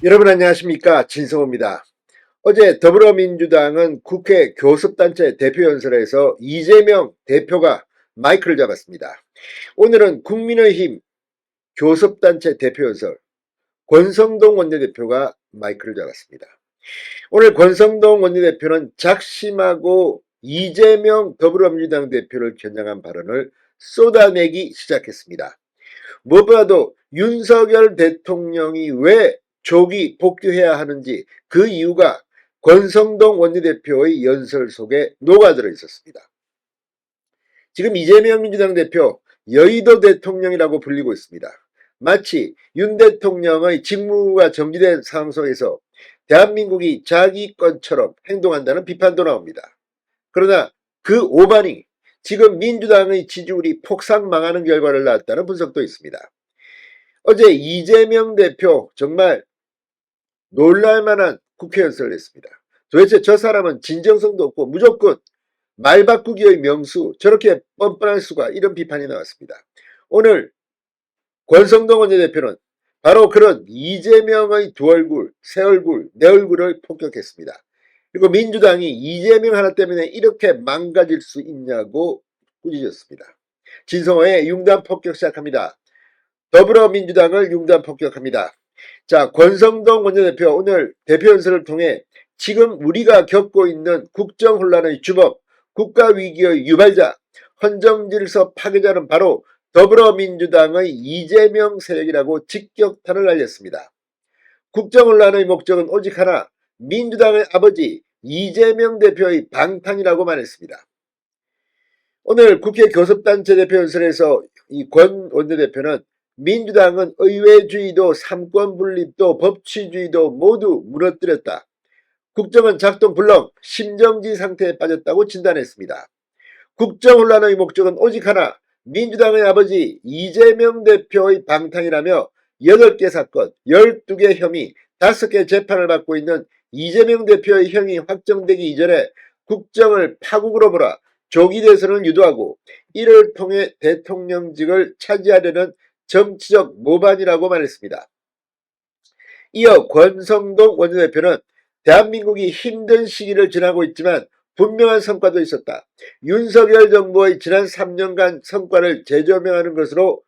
여러분 안녕하십니까, 진성호입니다. 어제 더불어민주당은 국회 교섭단체 대표연설에서 이재명 대표가 마이크를 잡았습니다. 오늘은 국민의힘 교섭단체 대표연설 권성동 원내대표가 마이크를 잡았습니다. 오늘 권성동 원내대표는 작심하고 이재명 더불어민주당 대표를 겨냥한 발언을 쏟아내기 시작했습니다. 무엇보다도 윤석열 대통령이 왜 조기 복귀해야 하는지 그 이유가 권성동 원내대표의 연설 속에 녹아들어 있었습니다. 지금 이재명 민주당 대표 여의도 대통령이라고 불리고 있습니다. 마치 윤 대통령의 직무가 정지된 상황 속에서 대한민국이 자기 것처럼 행동한다는 비판도 나옵니다. 그러나 그 오반이 지금 민주당의 지지율이 폭삭망하는 결과를 낳았다는 분석도 있습니다. 어제 이재명 대표 정말 놀랄만한 국회 연설을 했습니다. 도대체 저 사람은 진정성도 없고 무조건 말 바꾸기의 명수, 저렇게 뻔뻔할 수가, 이런 비판이 나왔습니다. 오늘 권성동 원내대표는 바로 그런 이재명의 두 얼굴, 새 얼굴, 내 얼굴을 폭격했습니다. 그리고 민주당이 이재명 하나 때문에 이렇게 망가질 수 있냐고 꾸짖었습니다. 진성호의 융단 폭격 시작합니다. 더불어민주당을 융단 폭격합니다. 자, 권성동 원내대표 오늘 대표 연설을 통해 지금 우리가 겪고 있는 국정혼란의 주범, 국가위기의 유발자, 헌정질서 파괴자는 바로 더불어민주당의 이재명 세력이라고 직격탄을 날렸습니다. 국정혼란의 목적은 오직 하나, 민주당의 아버지 이재명 대표의 방탄이라고 말했습니다. 오늘 국회 교섭단체 대표 연설에서 이 권 원내대표는 민주당은 의회주의도 삼권분립도 법치주의도 모두 무너뜨렸다. 국정은 작동 불능, 심정지 상태에 빠졌다고 진단했습니다. 국정혼란의 목적은 오직 하나, 민주당의 아버지 이재명 대표의 방탄이라며 8개 사건, 12개 혐의, 5개 재판을 받고 있는 이재명 대표의 형이 확정되기 이전에 국정을 파국으로 몰아 조기 대선을 유도하고 이를 통해 대통령직을 차지하려는 정치적 모반이라고 말했습니다. 이어 권성동 원내대표는 대한민국이 힘든 시기를 지나고 있지만 분명한 성과도 있었다. 윤석열 정부의 지난 3년간 성과를 재조명하는 것으로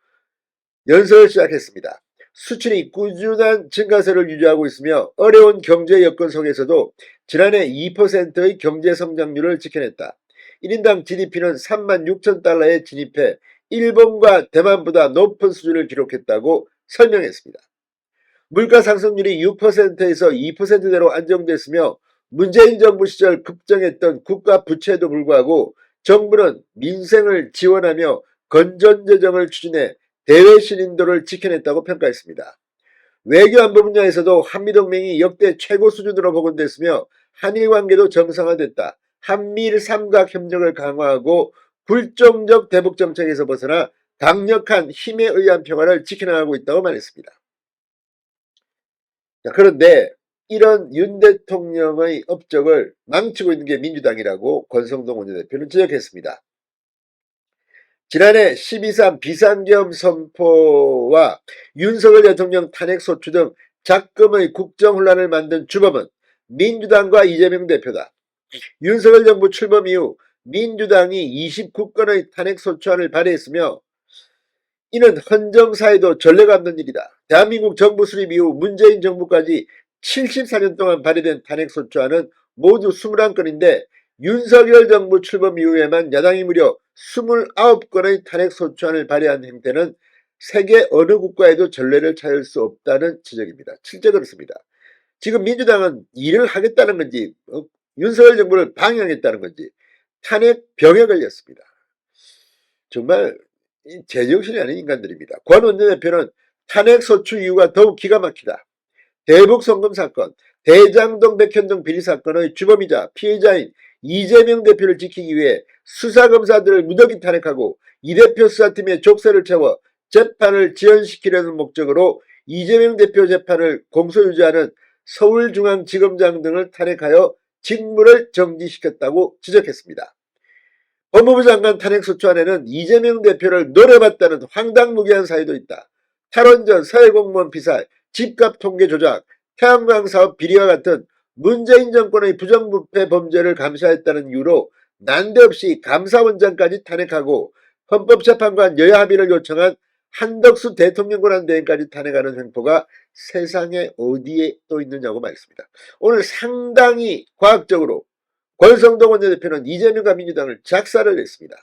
연설을 시작했습니다. 수출이 꾸준한 증가세를 유지하고 있으며 어려운 경제 여건 속에서도 지난해 2%의 경제 성장률을 지켜냈다. 1인당 GDP는 36,000달러에 진입해 일본과 대만보다 높은 수준을 기록했다고 설명했습니다. 물가 상승률이 6%에서 2%대로 안정됐으며 문재인 정부 시절 급증했던 국가 부채에도 불구하고 정부는 민생을 지원하며 건전재정을 추진해 대외 신인도를 지켜냈다고 평가했습니다. 외교안보 분야에서도 한미동맹이 역대 최고 수준으로 복원됐으며 한일 관계도 정상화됐다. 한미일 삼각협력을 강화하고 굴종적 대북 정책에서 벗어나 강력한 힘에 의한 평화를 지켜나가고 있다고 말했습니다. 자, 그런데 이런 윤 대통령의 업적을 망치고 있는 게 민주당이라고 권성동 원내대표는 지적했습니다. 지난해 12.3 비상계엄 선포와 윤석열 대통령 탄핵소추 등 작금의 국정혼란을 만든 주범은 민주당과 이재명 대표다. 윤석열 정부 출범 이후 민주당이 29건의 탄핵소추안을 발의했으며 이는 헌정사에도 전례가 없는 일이다. 대한민국 정부 수립 이후 문재인 정부까지 74년 동안 발의된 탄핵소추안은 모두 21건인데 윤석열 정부 출범 이후에만 야당이 무려 29건의 탄핵소추안을 발의한 행태는 세계 어느 국가에도 전례를 찾을 수 없다는 지적입니다. 실제 그렇습니다. 지금 민주당은 일을 하겠다는 건지 윤석열 정부를 방해하겠다는 건지 탄핵 병에 걸렸습니다. 정말 제정신이 아닌 인간들입니다. 권 원내대표는 탄핵소추 이유가 더욱 기가 막히다. 대북송금 사건, 대장동 백현동 비리 사건의 주범이자 피해자인 이재명 대표를 지키기 위해 수사검사들을 무더기 탄핵하고 이 대표 수사팀의 족쇄를 채워 재판을 지연시키려는 목적으로 이재명 대표 재판을 공소유지하는 서울중앙지검장 등을 탄핵하여 직무를 정지시켰다고 지적했습니다. 법무부 장관 탄핵소추안에는 이재명 대표를 노려봤다는 황당무계한 사유도 있다. 탈원전, 서해공무원 피살, 집값 통계 조작, 태양광 사업 비리와 같은 문재인 정권의 부정부패 범죄를 감사했다는 이유로 난데없이 감사원장까지 탄핵하고 헌법재판관 여야 합의를 요청한 한덕수 대통령 권한대행까지 탄핵하는 횡포가 세상에 어디에 또 있느냐고 말했습니다. 오늘 상당히 과학적으로 권성동 원내대표는 이재명과 민주당을 작살을 냈습니다.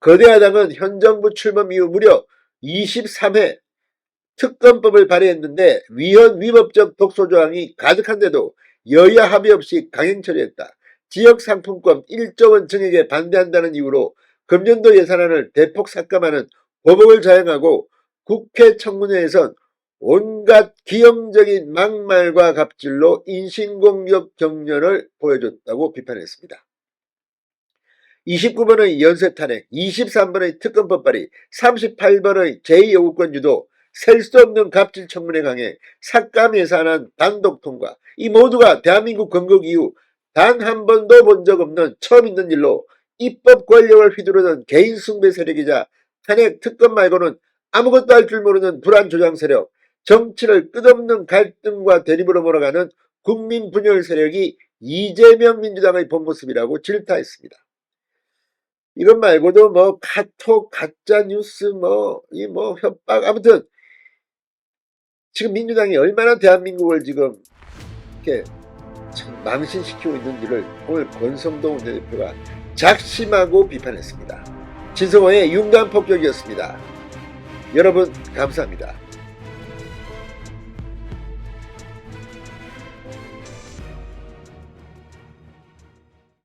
거대 야당은 현 정부 출범 이후 무려 23회 특검법을 발의했는데 위헌위법적 독소조항이 가득한데도 여야 합의 없이 강행 처리했다. 지역상품권 1조 원 증액에 반대한다는 이유로 금년도 예산안을 대폭 삭감하는 보복을 자행하고 국회 청문회에선 온갖 기형적인 막말과 갑질로 인신공격 경련을 보여줬다고 비판했습니다. 29번의 연쇄 탄핵, 23번의 특검법 발의, 38번의 제2요구권 유도, 셀 수 없는 갑질 청문회 강행, 삭감 예산안 단독 통과, 이 모두가 대한민국 건국 이후 단 한 번도 본 적 없는 처음 있는 일로 입법 권력을 휘두르는 개인 숭배 세력이자 탄핵 특검 말고는 아무것도 할 줄 모르는 불안 조장 세력, 정치를 끝없는 갈등과 대립으로 몰아가는 국민 분열 세력이 이재명 민주당의 본 모습이라고 질타했습니다. 이것 말고도 뭐 카톡, 가짜뉴스, 협박, 아무튼 지금 민주당이 얼마나 대한민국을 지금 이렇게 참 망신시키고 있는지를 오늘 권성동 원내대표가 작심하고 비판했습니다. 진성호의 윤감 폭격이었습니다. 여러분 감사합니다.